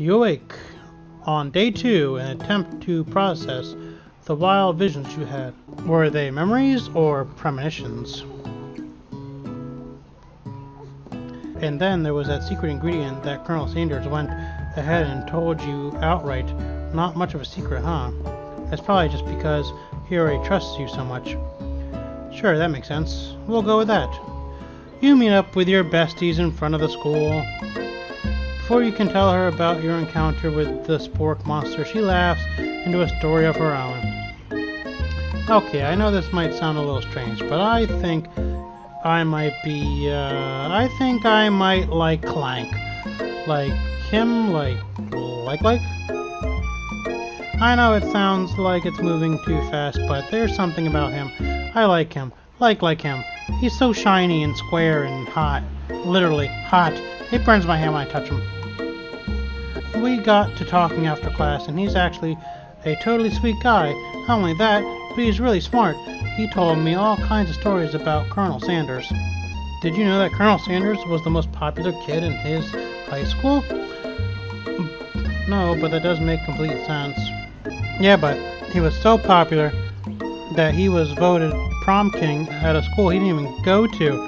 You awake on day 2 and attempt to process the wild visions you had. Were they memories or premonitions? And then there was that secret ingredient that Colonel Sanders went ahead and told you outright. Not much of a secret, huh? That's probably just because he already trusts you so much. Sure, that makes sense. We'll go with that. You meet up with your besties in front of the school. Before you can tell her about your encounter with the spork monster, she laughs into a story of her own. Okay, I know this might sound a little strange, but I think I might like Clank. Like him, like? I know it sounds like it's moving too fast, but there's something about him. I like him. Like him. He's so shiny and square and hot. Literally, hot. It burns my hand when I touch him. We got to talking after class, and he's actually a totally sweet guy. Not only that, but he's really smart. He told me all kinds of stories about Colonel Sanders. Did you know that Colonel Sanders was the most popular kid in his high school? No, but that does make complete sense. Yeah, but he was so popular that he was voted prom king at a school he didn't even go to.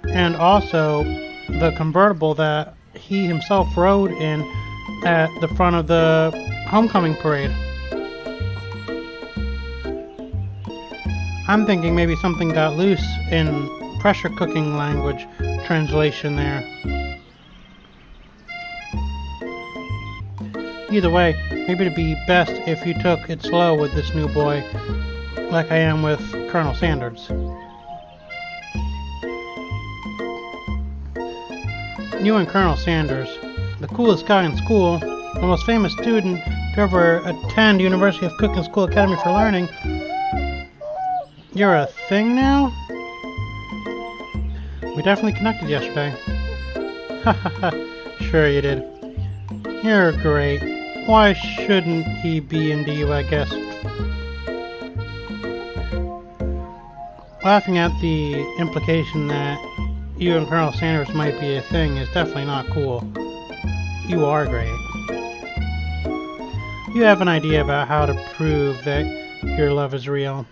And also, the convertible that he himself rode in at the front of the homecoming parade. I'm thinking maybe something got loose in pressure cooking language translation there. Either way, maybe it'd be best if you took it slow with this new boy, like I am with Colonel Sanders. You and Colonel Sanders, the coolest guy in school, the most famous student to ever attend University of Cooking School Academy for Learning. You're a thing now? We definitely connected yesterday. Hahaha, sure you did. You're great. Why shouldn't he be into you, I guess? Laughing at the implication that you and Colonel Sanders might be a thing is definitely not cool. You are great. You have an idea about how to prove that your love is real.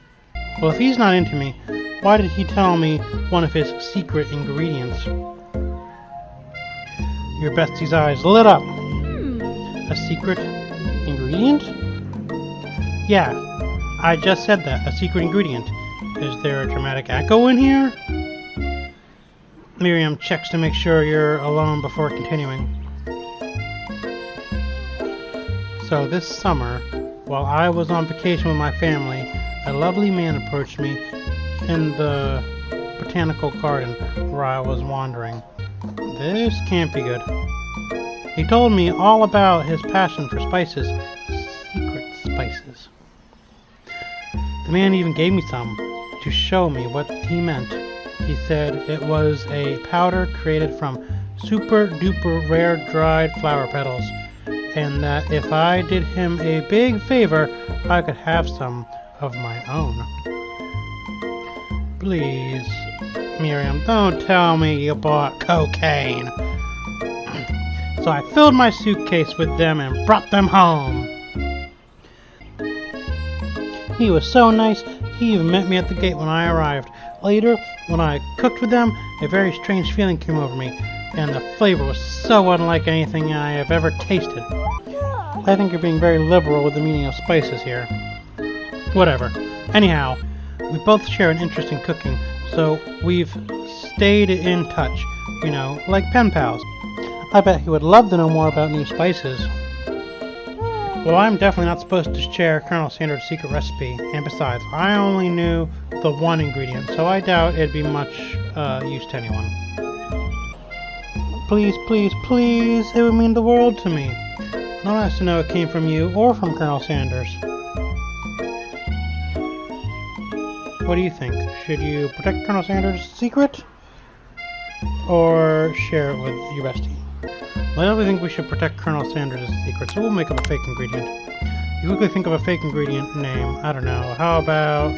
Well, if he's not into me, why did he tell me one of his secret ingredients? Your bestie's eyes lit up. A secret ingredient? Yeah, I just said that. A secret ingredient. Is there a dramatic echo in here? Miriam checks to make sure you're alone before continuing. So this summer, while I was on vacation with my family, a lovely man approached me in the botanical garden where I was wandering. This can't be good. He told me all about his passion for spices, secret spices. The man even gave me some to show me what he meant. He said it was a powder created from super duper rare dried flower petals, and that if I did him a big favor, I could have some of my own. Please, Miriam, don't tell me you bought cocaine. So I filled my suitcase with them and brought them home. He was so nice, he even met me at the gate when I arrived. Later, when I cooked with them, a very strange feeling came over me, and the flavor was so unlike anything I have ever tasted. I think you're being very liberal with the meaning of spices here. Whatever. Anyhow, we both share an interest in cooking, so we've stayed in touch, you know, like pen pals. I bet he would love to know more about new spices. Well, I'm definitely not supposed to share Colonel Sanders' secret recipe, and besides, I only knew the one ingredient, so I doubt it'd be much use to anyone. Please, please, please, it would mean the world to me. No one has to know it came from you or from Colonel Sanders. What do you think? Should you protect Colonel Sanders' secret? Or share it with your bestie? Well, I definitely think we should protect Colonel Sanders' secret, so we'll make up a fake ingredient. You quickly think of a fake ingredient name. I don't know. How about...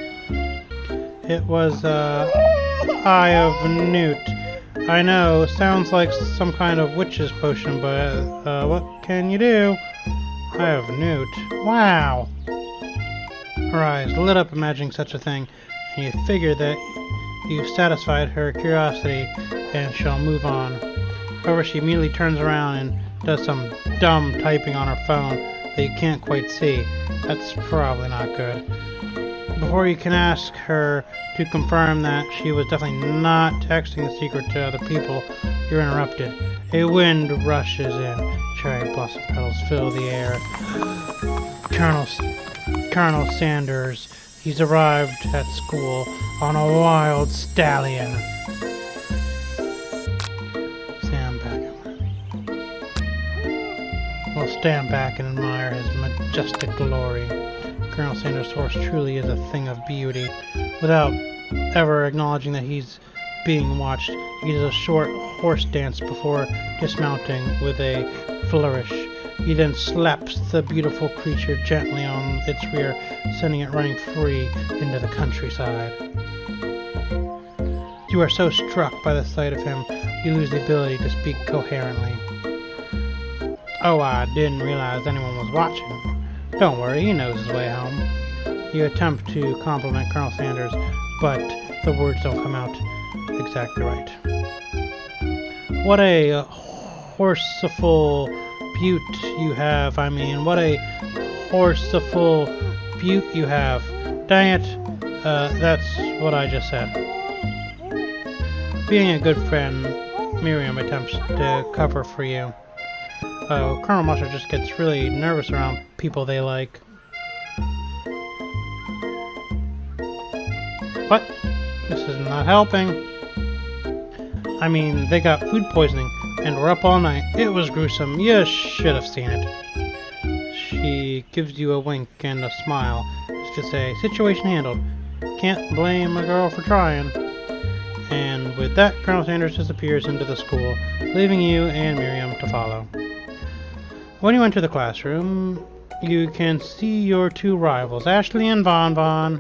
It was, Eye of Newt. I know, sounds like some kind of witch's potion, but what can you do? I have Newt. Wow! Her eyes lit up imagining such a thing, and you figure that you've satisfied her curiosity and shall move on. However, she immediately turns around and does some dumb typing on her phone that you can't quite see. That's probably not good. Before you can ask her to confirm that she was definitely not texting the secret to other people, you're interrupted. A wind rushes in. Cherry blossom petals fill the air. Colonel Sanders, he's arrived at school on a wild stallion. Stand back and admire his majestic glory. Colonel Sanders' horse truly is a thing of beauty. Without ever acknowledging that he's being watched, he does a short horse dance before dismounting with a flourish. He then slaps the beautiful creature gently on its rear, sending it running free into the countryside. You are so struck by the sight of him, you lose the ability to speak coherently. Oh, I didn't realize anyone was watching. Don't worry, he knows his way home. You attempt to compliment Colonel Sanders, but the words don't come out exactly right. What a horseful beaut you have. What a horseful beaut you have. Dang it, that's what I just said. Being a good friend, Miriam attempts to cover for you. Colonel Mustard just gets really nervous around people they like. What? This is not helping. They got food poisoning and were up all night. It was gruesome. You should have seen it. She gives you a wink and a smile as to say, situation handled. Can't blame a girl for trying. And with that, Colonel Sanders disappears into the school, leaving you and Miriam to follow. When you enter the classroom, you can see your two rivals, Ashley and Van Van.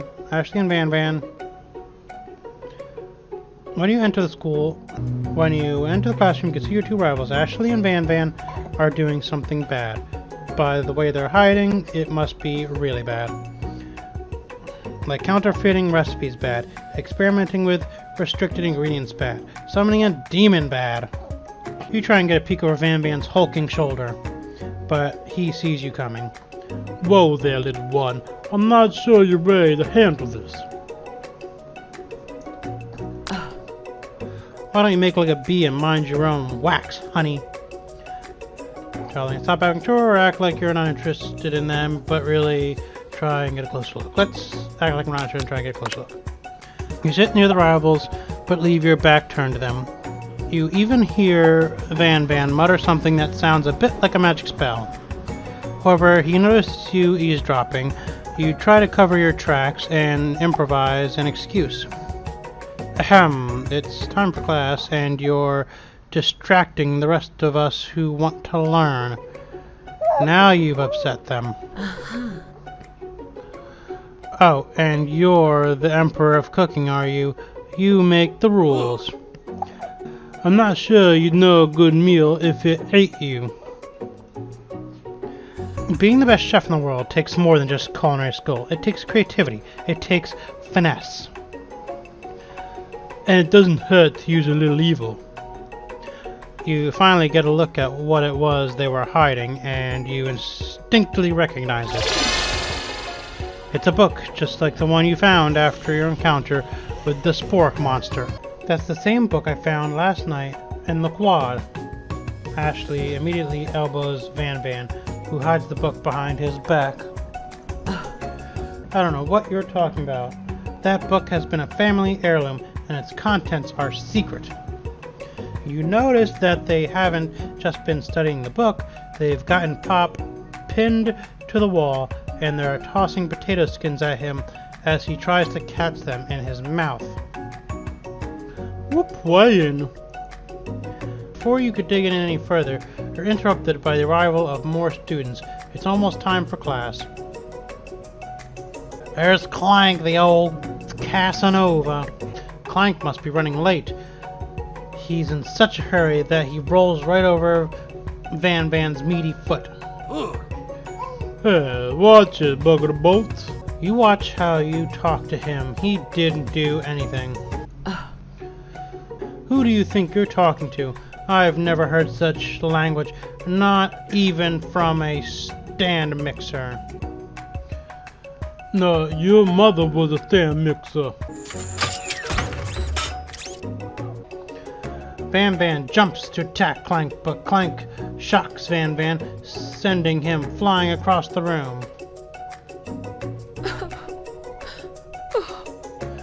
When you enter the classroom, you can see your two rivals, Ashley and Van Van, are doing something bad. By the way they're hiding, it must be really bad. Like counterfeiting recipes bad, experimenting with restricted ingredients bad, summoning a demon bad. You try and get a peek over Van Van's hulking shoulder, but he sees you coming. Whoa there, little one. I'm not sure you're ready to handle this. Why don't you make like a bee and mind your own wax, honey? Darling, stop acting sure or act like you're not interested in them, but really try and get a closer look. Let's act like we're not interested and try and get a closer look. You sit near the rivals, but leave your back turned to them. You even hear Van Van mutter something that sounds a bit like a magic spell. However, he notices you eavesdropping. You try to cover your tracks and improvise an excuse. Ahem, it's time for class, and you're distracting the rest of us who want to learn. Now you've upset them. Oh, and you're the Emperor of Cooking, are you? You make the rules. I'm not sure you'd know a good meal if it ate you. Being the best chef in the world takes more than just culinary skill. It takes creativity. It takes finesse. And it doesn't hurt to use a little evil. You finally get a look at what it was they were hiding, and you instinctively recognize it. It's a book, just like the one you found after your encounter with the spork monster. That's the same book I found last night in the quad. Ashley immediately elbows Van Van, who hides the book behind his back. I don't know what you're talking about. That book has been a family heirloom, and its contents are secret. You notice that they haven't just been studying the book, they've gotten Pop pinned to the wall, and they're tossing potato skins at him as he tries to catch them in his mouth. We're playing. Before you could dig in any further, you're interrupted by the arrival of more students. It's almost time for class. There's Clank, the old Casanova. Clank must be running late. he's in such a hurry that he rolls right over Van Van's meaty foot. Hey, watch it, bucket of bolts. You watch how you talk to him. He didn't do anything. Who do you think you're talking to? I've never heard such language, not even from a stand mixer. No, your mother was a stand mixer. Van Van jumps to attack Clank, but Clank shocks Van Van, sending him flying across the room.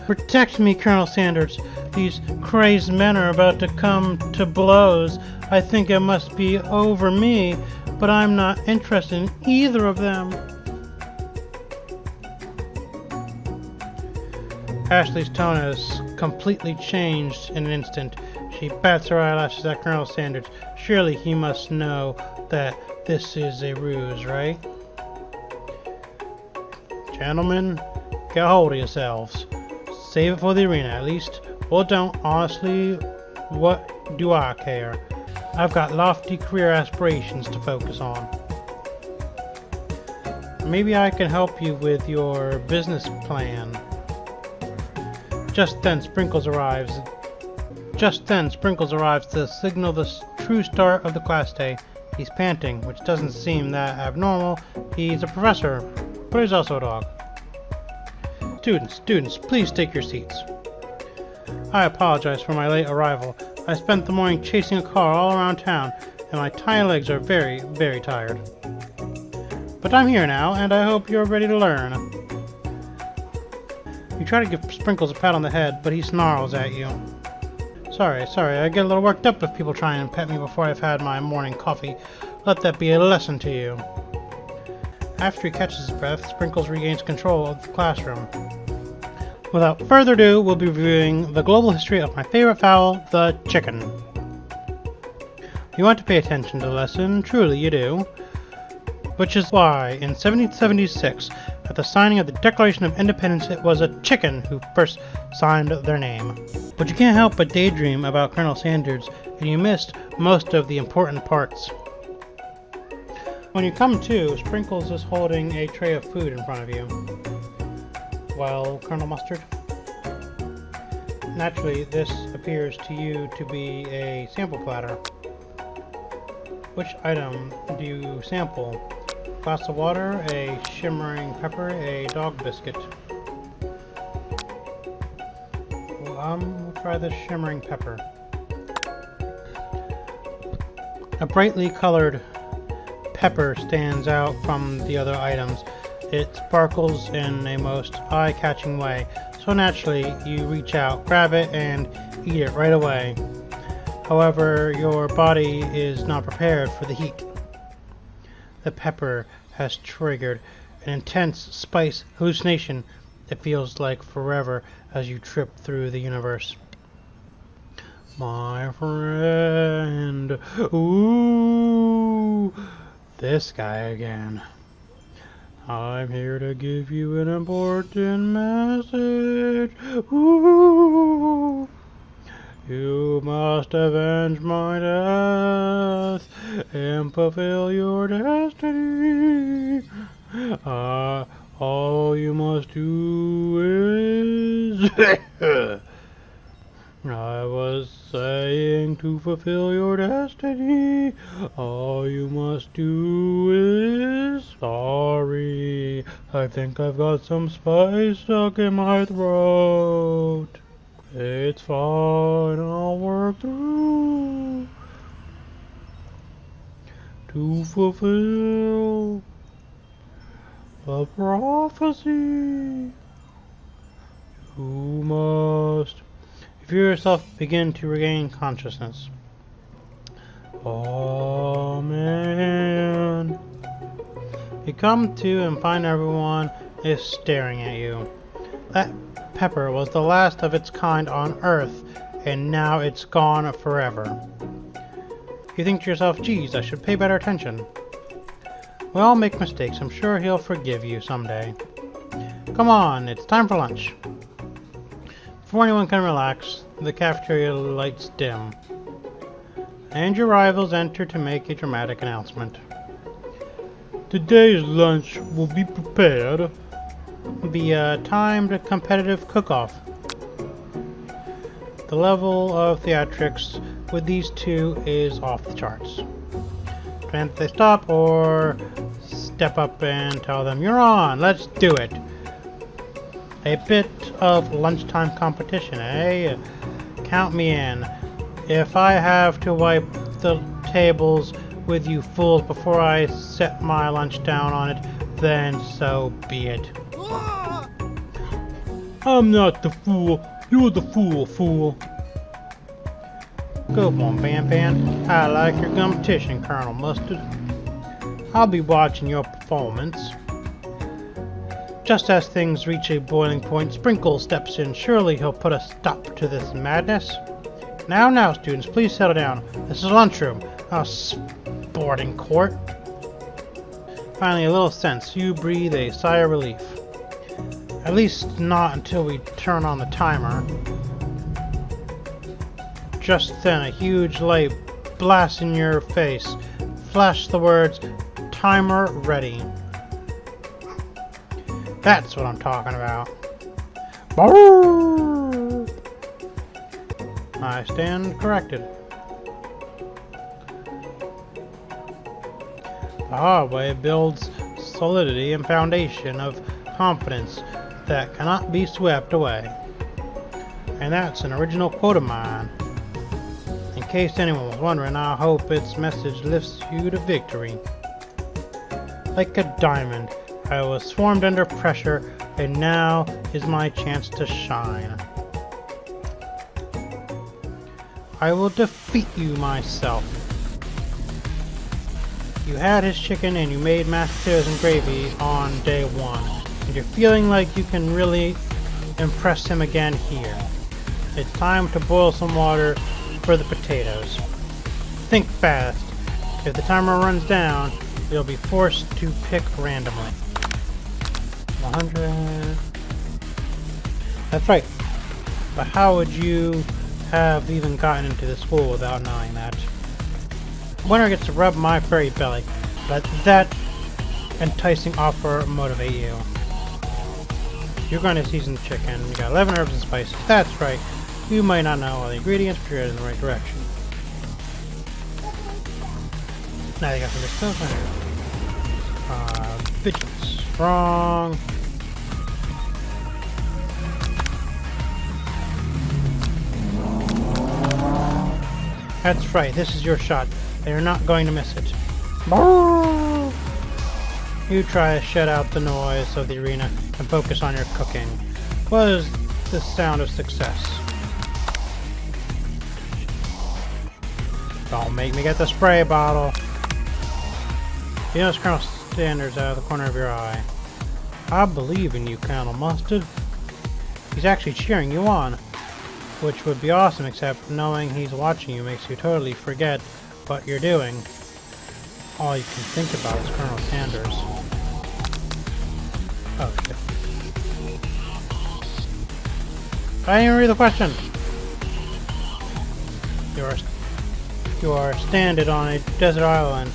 Protect me, Colonel Sanders. These crazed men are about to come to blows. I think it must be over me, but I'm not interested in either of them. Ashley's tone has completely changed in an instant. She bats her eyelashes at Colonel Sanders. Surely he must know that this is a ruse, right? Gentlemen, get a hold of yourselves. Save it for the arena, at least. Or don't. Honestly, what do I care? I've got lofty career aspirations to focus on. Maybe I can help you with your business plan. Just then, Sprinkles arrives to signal the true start of the class day. He's panting, which doesn't seem that abnormal. He's a professor, but he's also a dog. Students, please take your seats. I apologize for my late arrival. I spent the morning chasing a car all around town, and my tiny legs are very, very tired. But I'm here now, and I hope you're ready to learn. You try to give Sprinkles a pat on the head, but he snarls at you. Sorry, I get a little worked up if people try and pet me before I've had my morning coffee. Let that be a lesson to you. After he catches his breath, Sprinkles regains control of the classroom. Without further ado, we'll be reviewing the global history of my favorite fowl, the chicken. You want to pay attention to the lesson, truly you do. Which is why, in 1776, at the signing of the Declaration of Independence, it was a chicken who first signed their name. But you can't help but daydream about Colonel Sanders, and you missed most of the important parts. When you come to, Sprinkles is holding a tray of food in front of you. Well, Colonel Mustard? Naturally, this appears to you to be a sample platter. Which item do you sample? Glass of water, a shimmering pepper, a dog biscuit. We'll try the shimmering pepper. A brightly colored pepper stands out from the other items. It sparkles in a most eye-catching way, so naturally you reach out, grab it, and eat it right away. However, your body is not prepared for the heat. The pepper has triggered an intense spice hallucination that feels like forever as you trip through the universe. My friend, ooh, this guy again. I'm here to give you an important message. Ooh, you must avenge my death and fulfill your destiny. All you must do is... I was saying to fulfill your destiny. All you must do is... Sorry, I think I've got some spice stuck in my throat. It's fine, I'll work through to fulfill the prophecy. You must... You feel yourself begin to regain consciousness. Oh man. You come to and find everyone is staring at you. That pepper was the last of its kind on Earth, and now it's gone forever. You think to yourself, geez, I should pay better attention. We all make mistakes. I'm sure he'll forgive you someday. Come on, it's time for lunch. Before anyone can relax, the cafeteria lights dim. And your rivals enter to make a dramatic announcement. Today's lunch will be prepared. Be a timed competitive cook-off. The level of theatrics with these two is off the charts. Demand that they stop or step up and tell them, "You're on, let's do it." A bit of lunchtime competition, eh? Count me in. If I have to wipe the tables with you fools before I set my lunch down on it, then so be it. I'm not the fool. You're the fool. Good one, Pan Pan. I like your competition, Colonel Mustard. I'll be watching your performance. Just as things reach a boiling point, Sprinkle steps in. Surely he'll put a stop to this madness. Now, students, please settle down. This is a lunchroom, not a sporting court. Finally, a little sense. You breathe a sigh of relief. At least not until we turn on the timer. Just then, a huge light blasts in your face. Flash the words, "Timer ready." That's what I'm talking about. Brrr! I stand corrected. The hallway builds solidity and foundation of confidence that cannot be swept away. And that's an original quote of mine. In case anyone was wondering, I hope its message lifts you to victory. Like a diamond, I was formed under pressure, and now is my chance to shine. I will defeat you myself. You had his chicken and you made mashed potatoes and gravy on day one, and you're feeling like you can really impress him again here. It's time to boil some water for the potatoes. Think fast. If the timer runs down, you'll be forced to pick randomly. 100. That's right. But how would you have even gotten into this school without knowing that? Winner gets to rub my furry belly. Let that enticing offer motivate you. You're going to season the chicken. You got 11 herbs and spices. That's right. You might not know all the ingredients, but you're headed in the right direction. Now you got some good stuff in here. Vigilance. Strong. That's right. This is your shot. They're not going to miss it. You try to shut out the noise of the arena and focus on your cooking. What is the sound of success? Don't make me get the spray bottle. You notice Colonel Sanders out of the corner of your eye. I believe in you, Colonel Mustard. He's actually cheering you on, which would be awesome, except knowing he's watching you makes you totally forget what you're doing. All you can think about is Colonel Sanders. Okay. I didn't even read the question. You are stranded on a desert island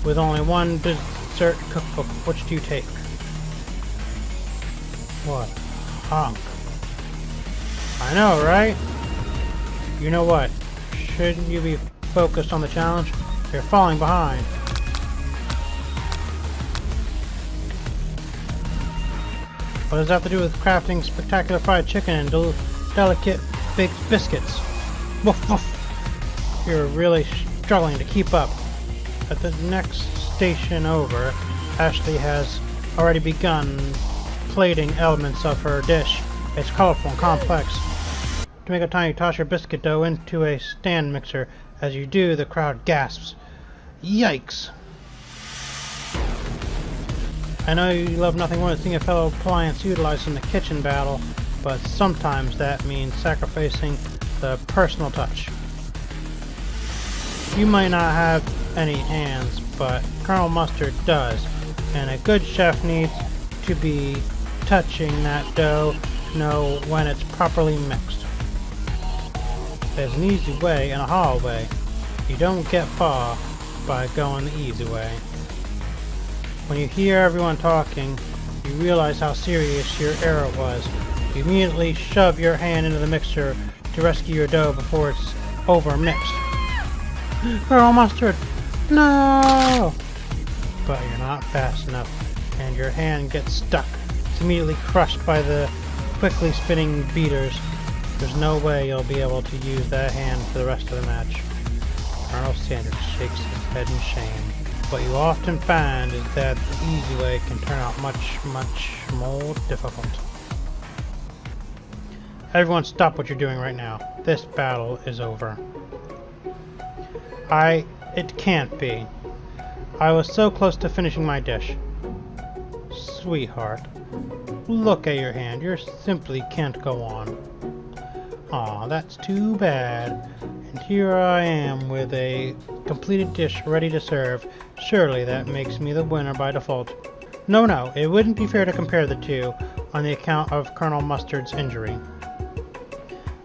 with only one dessert cookbook. Which do you take? What? Honk. I know, right? You know what? Shouldn't you be focused on the challenge? You're falling behind. What does that have to do with crafting spectacular fried chicken and delicate baked biscuits? Woof woof. You're really struggling to keep up. At the next station over, Ashley has already begun plating elements of her dish. It's colorful and complex. To make a tiny, toss your biscuit dough into a stand mixer. As you do, the crowd gasps. Yikes! I know you love nothing more than seeing a fellow appliance utilized in the kitchen battle, but sometimes that means sacrificing the personal touch. You might not have any hands, but Colonel Mustard does, and a good chef needs to be touching that dough to know when it's properly mixed. There's an easy way and a hard way. You don't get far by going the easy way. When you hear everyone talking, you realize how serious your error was. You immediately shove your hand into the mixture to rescue your dough before it's over-mixed. Colonel Mustard! No! But you're not fast enough, and your hand gets stuck. It's immediately crushed by the quickly spinning beaters. There's no way you'll be able to use that hand for the rest of the match. Colonel Sanders shakes his head in shame. What you often find is that the easy way can turn out much, much more difficult. Everyone stop what you're doing right now. This battle is over. It can't be. I was so close to finishing my dish. Sweetheart, look at your hand. You simply can't go on. Aw, that's too bad. And here I am with a completed dish ready to serve. Surely that makes me the winner by default. No, it wouldn't be fair to compare the two on the account of Colonel Mustard's injury.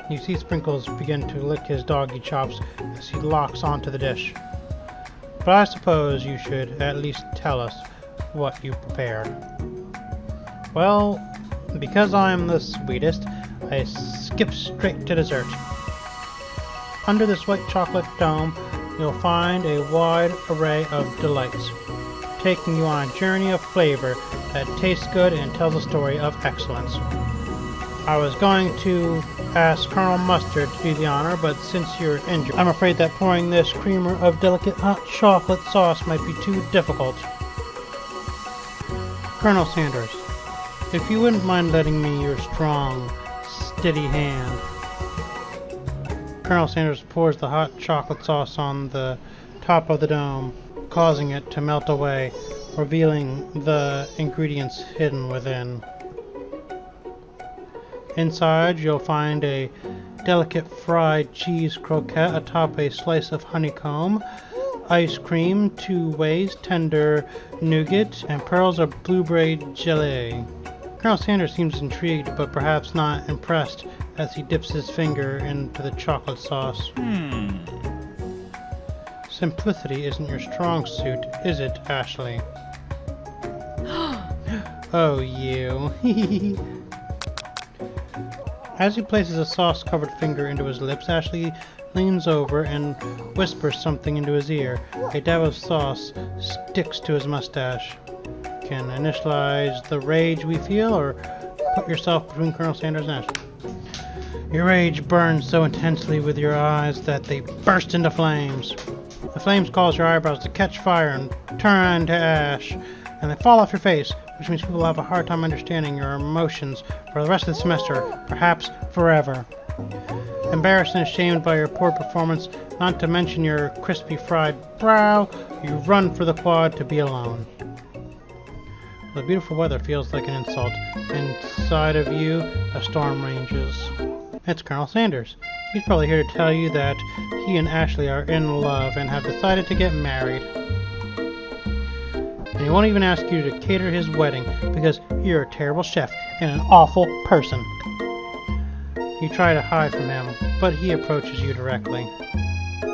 You see Sprinkles begin to lick his doggy chops as he locks onto the dish. But I suppose you should at least tell us what you prepared. Well, because I'm the sweetest, I skip straight to dessert. Under this white chocolate dome, you'll find a wide array of delights, taking you on a journey of flavor that tastes good and tells a story of excellence. I was going to ask Colonel Mustard to do the honor, but since you're injured, I'm afraid that pouring this creamer of delicate hot chocolate sauce might be too difficult. Colonel Sanders, if you wouldn't mind lending me your strong, steady hand. Colonel Sanders pours the hot chocolate sauce on the top of the dome, causing it to melt away, revealing the ingredients hidden within. Inside, you'll find a delicate fried cheese croquette atop a slice of honeycomb, ice cream, 2 ways, tender nougat, and pearls of blueberry jelly. Colonel Sanders seems intrigued, but perhaps not impressed, as he dips his finger into the chocolate sauce. Simplicity isn't your strong suit, is it, Ashley? Oh, you. As he places a sauce-covered finger into his lips, Ashley leans over and whispers something into his ear. A dab of sauce sticks to his mustache. Can initialize the rage we feel, or put yourself between Colonel Sanders and Ashley. Your rage burns so intensely with your eyes that they burst into flames. The flames cause your eyebrows to catch fire and turn to ash, and they fall off your face, which means people will have a hard time understanding your emotions for the rest of the semester, perhaps forever. Embarrassed and ashamed by your poor performance, not to mention your crispy fried brow, you run for the quad to be alone. The beautiful weather feels like an insult. Inside of you, a storm ranges. It's Colonel Sanders. He's probably here to tell you that he and Ashley are in love and have decided to get married. And he won't even ask you to cater his wedding because you're a terrible chef and an awful person. You try to hide from him, but he approaches you directly.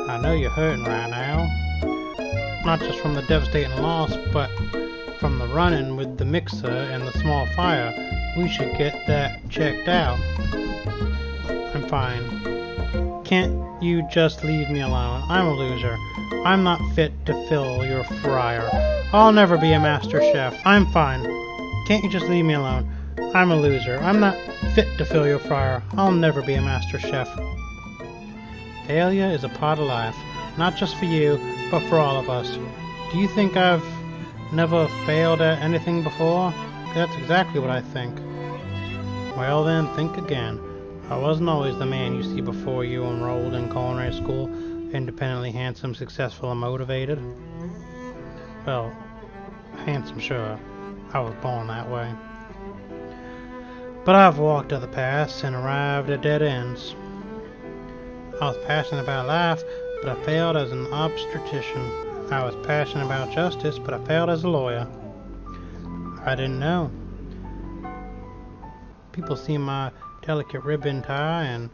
I know you're hurting right now. Not just from the devastating loss, but from the run-in with the mixer and the small fire. We should get that checked out. I'm fine. Can't you just leave me alone? I'm a loser. I'm not fit to fill your fryer. I'll never be a master chef. I'm fine. Can't you just leave me alone? I'm a loser. I'm not fit to fill your fryer. I'll never be a master chef. Failure is a part of life. Not just for you, but for all of us. Do you think I've never failed at anything before? That's exactly what I think. Well then, think again. I wasn't always the man you see before you enrolled in culinary school, independently handsome, successful, and motivated. Well, handsome, sure. I was born that way. But I've walked other paths and arrived at dead ends. I was passionate about life, but I failed as an obstetrician. I was passionate about justice, but I failed as a lawyer. I didn't know. People see my delicate ribbon tie and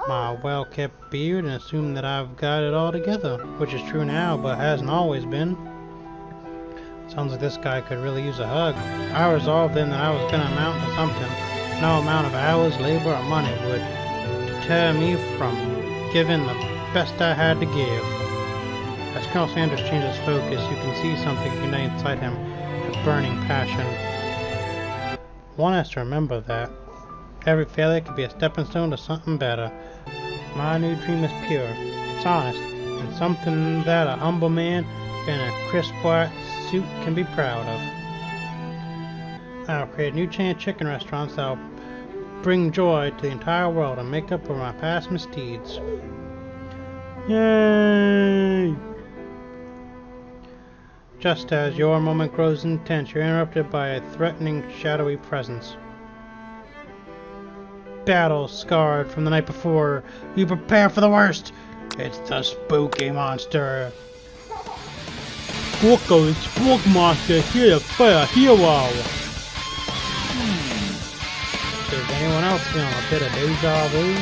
my well-kept beard and assume that I've got it all together, which is true now, but hasn't always been. Sounds like this guy could really use a hug. I resolved then that I was gonna amount to something. No amount of hours, labor, or money would deter me from giving the best I had to give. As Colonel Sanders changes focus, you can see something unite inside him, a burning passion. One has to remember that every failure could be a stepping stone to something better. My new dream is pure, it's honest, and something that a humble man in a crisp white suit can be proud of. I'll create a new chain of chicken restaurants that'll bring joy to the entire world and make up for my past misdeeds. Yay! Just as your moment grows intense, you're interrupted by a threatening, shadowy presence. Battle scarred from the night before, you prepare for the worst. It's the spooky monster. Porco, the Spook Monster here to play a hero. Is anyone else feeling a bit of deja vu?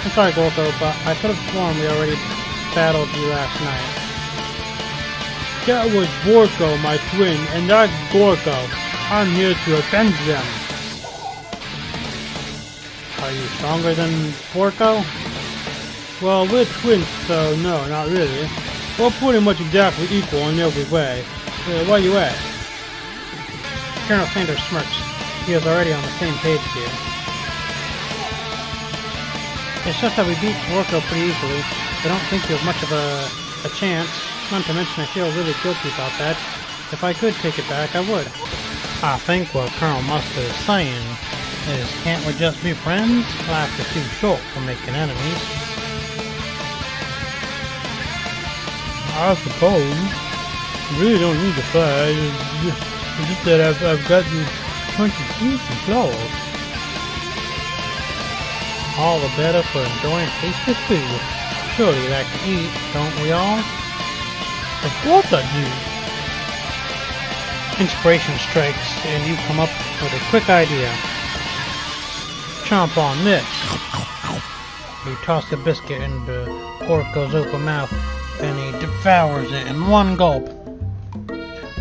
I'm sorry, Gorko, but I could have sworn we already battled you last night. That was Borko, my twin, and that's Gorko. I'm here to avenge them. Are you stronger than Borko? Well, we're twins, so no, not really. We're pretty much exactly equal in every way. Where you at? Colonel Sanders smirks. He is already on the same page as you. It's just that we beat Borko pretty easily. I don't think you have much of a chance. Not to mention I feel really guilty about that. If I could take it back, I would. I think what Colonel Mustard is saying is, can't we just be friends? Life is too short for making enemies. I suppose. You really don't need to fight. It's just that I've got these punchy teeth and claws. All the better for enjoying tasty food. Surely you like to eat, don't we all? Of course I do. Inspiration strikes, and you come up with a quick idea. Chomp on this. You toss the biscuit into Porco's open mouth, and he devours it in one gulp.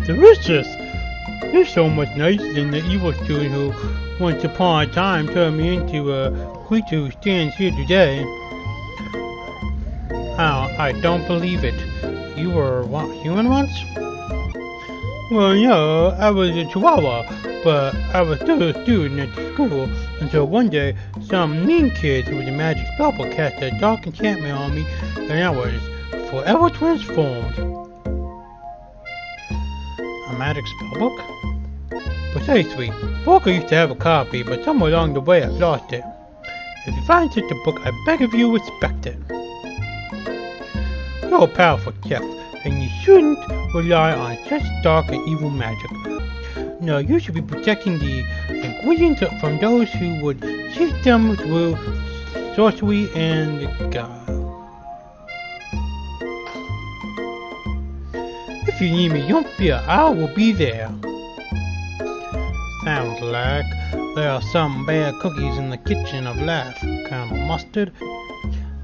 Delicious! You're so much nicer than the evil student who once upon a time turned me into a creature who stands here today. Oh, I don't believe it. You were human once? Well, yeah, I was a chihuahua, but I was still a student at the school until one day some mean kids with a magic spellbook cast a dark enchantment on me, and I was forever transformed. A magic spellbook? Precisely. Walker used to have a copy, but somewhere along the way I lost it. If you find such a book, I beg of you respect it. You're a powerful chef, and you shouldn't rely on such dark and evil magic. No, you should be protecting the ingredients from those who would cheat them through sorcery and guile. If you need me, don't fear, I will be there. Sounds like there are some bad cookies in the kitchen of life, Colonel Mustard.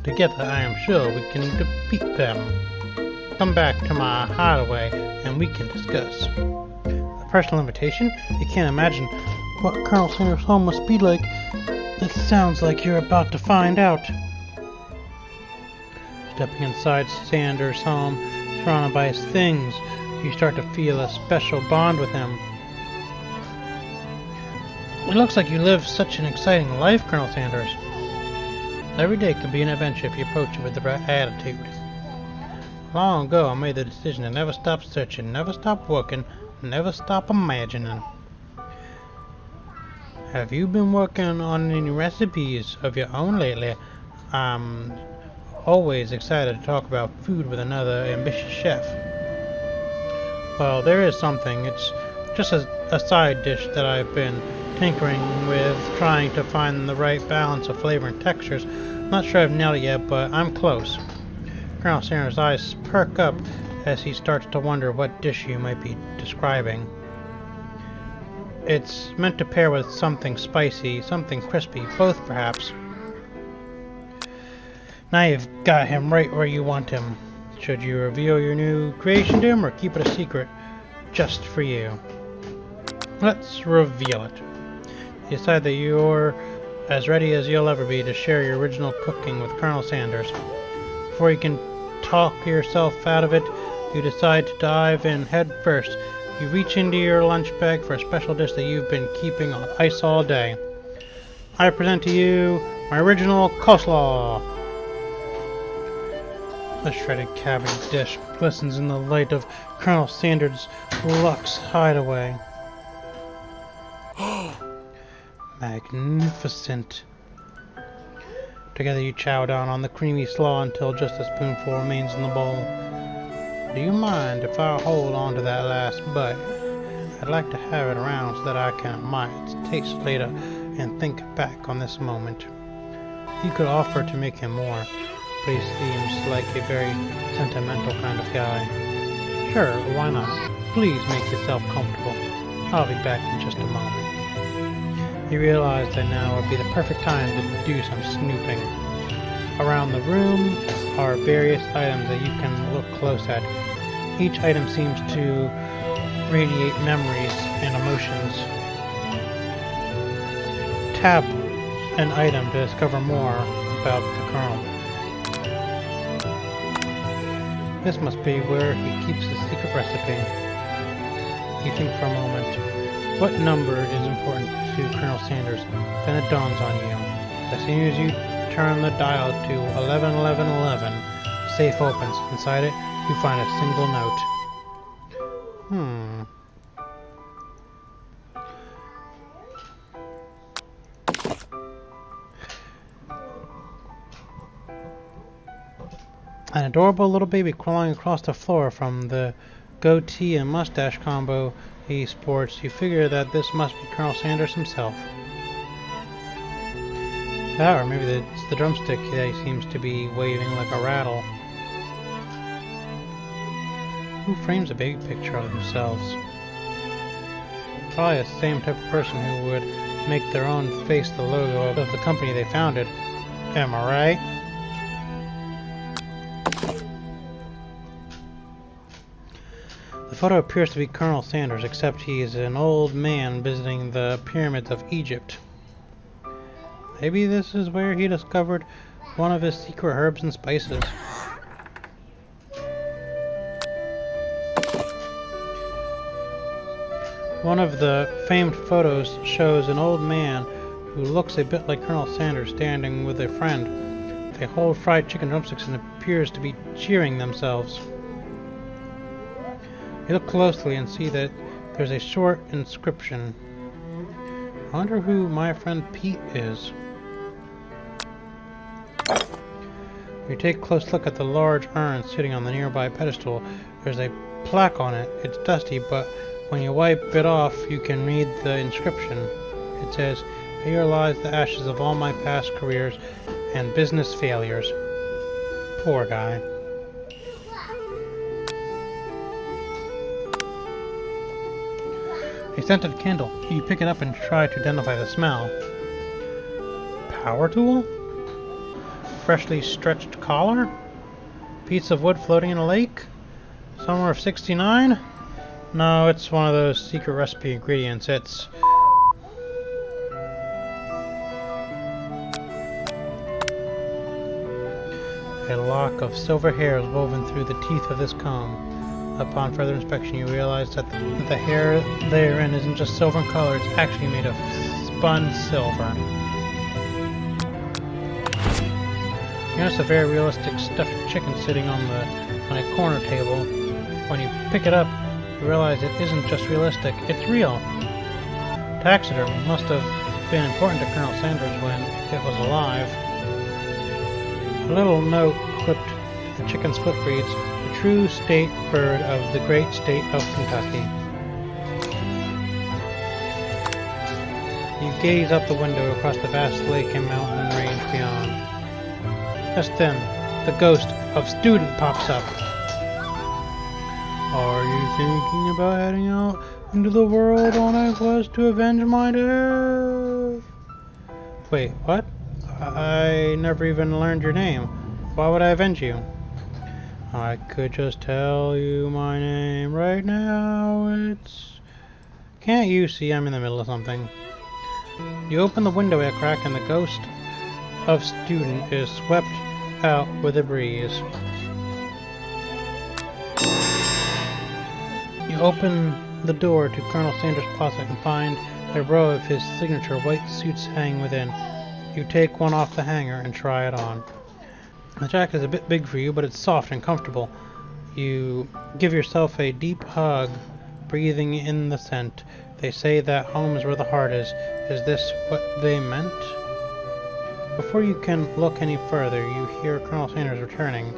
Together, I am sure we can defeat them. Come back to my hideaway, and we can discuss. A personal invitation? You can't imagine what Colonel Sanders' home must be like. It sounds like you're about to find out. Stepping inside Sanders' home, surrounded by his things, you start to feel a special bond with him. It looks like you live such an exciting life, Colonel Sanders. Every day can be an adventure if you approach it with the right attitude. Long ago I made the decision to never stop searching, never stop working, never stop imagining. Have you been working on any recipes of your own lately? I'm always excited to talk about food with another ambitious chef. Well, there is something. It's just a side dish that I've been tinkering with, trying to find the right balance of flavor and textures. Not sure I've nailed it yet, but I'm close. Colonel Sanders' eyes perk up as he starts to wonder what dish you might be describing. It's meant to pair with something spicy, something crispy, both perhaps. Now you've got him right where you want him. Should you reveal your new creation to him or keep it a secret just for you? Let's reveal it. You decide that you're as ready as you'll ever be to share your original cooking with Colonel Sanders. Before you can talk yourself out of it, you decide to dive in head first. You reach into your lunch bag for a special dish that you've been keeping on ice all day. I present to you my original coleslaw. The shredded cabbage dish glistens in the light of Colonel Sanders' luxe hideaway. Magnificent. Together you chow down on the creamy slaw until just a spoonful remains in the bowl. Do you mind if I hold on to that last bite? I'd like to have it around so that I can admire its taste later and think back on this moment. You could offer to make him more, but he seems like a very sentimental kind of guy. Sure, why not? Please make yourself comfortable. I'll be back in just a moment. You realize that now would be the perfect time to do some snooping. Around the room are various items that you can look close at. Each item seems to radiate memories and emotions. Tap an item to discover more about the Colonel. This must be where he keeps his secret recipe. You think for a moment. What number is important to Colonel Sanders? Then it dawns on you. As soon as you turn the dial to 111111, the safe opens. Inside it, you find a single note. An adorable little baby crawling across the floor from the goatee and mustache combo he sports. You figure that this must be Colonel Sanders himself. That, or maybe it's the drumstick that he seems to be waving like a rattle. Who frames a baby picture of themselves? Probably the same type of person who would make their own face the logo of the company they founded. Am I right? The photo appears to be Colonel Sanders, except he is an old man visiting the pyramids of Egypt. Maybe this is where he discovered one of his secret herbs and spices. One of the famed photos shows an old man who looks a bit like Colonel Sanders standing with a friend. They hold fried chicken drumsticks and appears to be cheering themselves. You look closely and see that there's a short inscription. I wonder who my friend Pete is. You take a close look at the large urn sitting on the nearby pedestal. There's a plaque on it. It's dusty, but when you wipe it off, you can read the inscription. It says, "Here lies the ashes of all my past careers and business failures." Poor guy. A scented candle. You pick it up and try to identify the smell. Power tool? Freshly stretched collar? Piece of wood floating in a lake? Summer of '69? No, it's one of those secret recipe ingredients. It's... a lock of silver hair is woven through the teeth of this comb. Upon further inspection, you realize that the hair therein isn't just silver in color, it's actually made of spun silver. You notice a very realistic stuffed chicken sitting on a corner table. When you pick it up, you realize it isn't just realistic, it's real. Taxidermy must have been important to Colonel Sanders when it was alive. A little note clipped to the chicken's foot reads, "The true state bird of the great state of Kentucky." You gaze out the window across the vast lake and mountain range beyond. Just then, the ghost of Student pops up. Are you thinking about heading out into the world on a quest to avenge my death? Wait, what? I never even learned your name. Why would I avenge you? I could just tell you my name right now. It's... Can't you see I'm in the middle of something? You open the window a crack and the ghost of student is swept out with a breeze. You open the door to Colonel Sanders' closet and find a row of his signature white suits hanging within. You take one off the hanger and try it on. The jacket is a bit big for you, but it's soft and comfortable. You give yourself a deep hug, breathing in the scent. They say that home is where the heart is. Is this what they meant? Before you can look any further, you hear Colonel Sanders returning.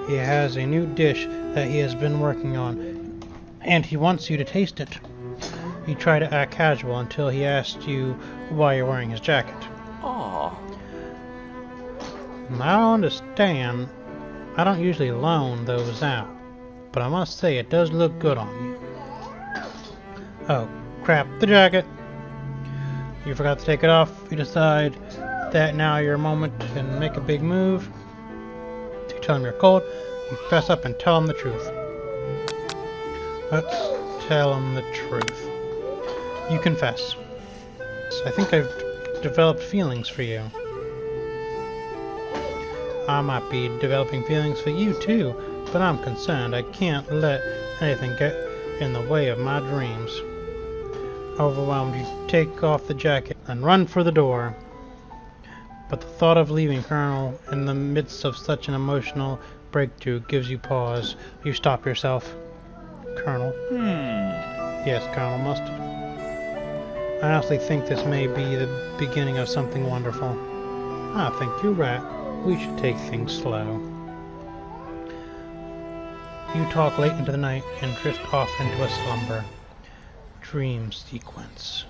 He has a new dish that he has been working on, and he wants you to taste it. You try to act casual until he asks you why you're wearing his jacket. Aww. I don't understand. I don't usually loan those out, but I must say it does look good on you. Oh, crap, the jacket! You forgot to take it off. You decide that now your moment and make a big move. You tell him you're cold. You fess up and tell him the truth. Let's tell him the truth. You confess. I think I've developed feelings for you. I might be developing feelings for you too, but I'm concerned I can't let anything get in the way of my dreams. Overwhelmed, you take off the jacket and run for the door. But the thought of leaving Colonel in the midst of such an emotional breakthrough gives you pause. You stop yourself. Colonel? Yes, Colonel Mustard. I honestly think this may be the beginning of something wonderful. I think you're right. We should take things slow. You talk late into the night and drift off into a slumber. Dream sequence.